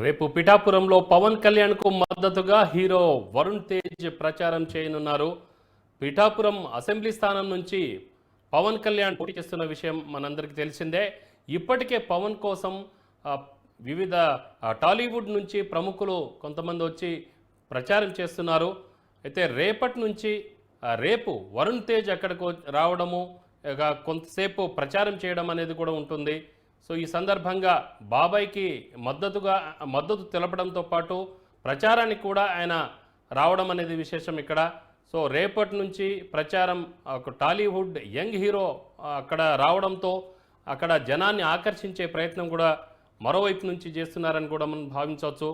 రేపు పిఠాపురంలో పవన్ కళ్యాణ్కు మద్దతుగా హీరో వరుణ్ తేజ్ ప్రచారం చేయనున్నారు. పిఠాపురం అసెంబ్లీ స్థానం నుంచి పవన్ కళ్యాణ్ పోటీ చేస్తున్న విషయం మనందరికీ తెలిసిందే. ఇప్పటికే పవన్ కోసం వివిధ టాలీవుడ్ నుంచి ప్రముఖులు కొంతమంది వచ్చి ప్రచారం చేస్తున్నారు. అయితే రేపటి నుంచి రేపు వరుణ్ తేజ్ అక్కడికి రావడము, కొంతసేపు ప్రచారం చేయడం అనేది కూడా ఉంటుంది. సో ఈ సందర్భంగా బాబాయ్కి మద్దతు తెలపడంతో పాటు ప్రచారానికి కూడా ఆయన రావడం అనేది విశేషం ఇక్కడ. సో రేపటి నుంచి ప్రచారం, ఒక టాలీవుడ్ యంగ్ హీరో అక్కడ రావడంతో అక్కడ జనాన్ని ఆకర్షించే ప్రయత్నం కూడా మరోవైపు నుంచి చేస్తున్నారని కూడా మనం భావించవచ్చు.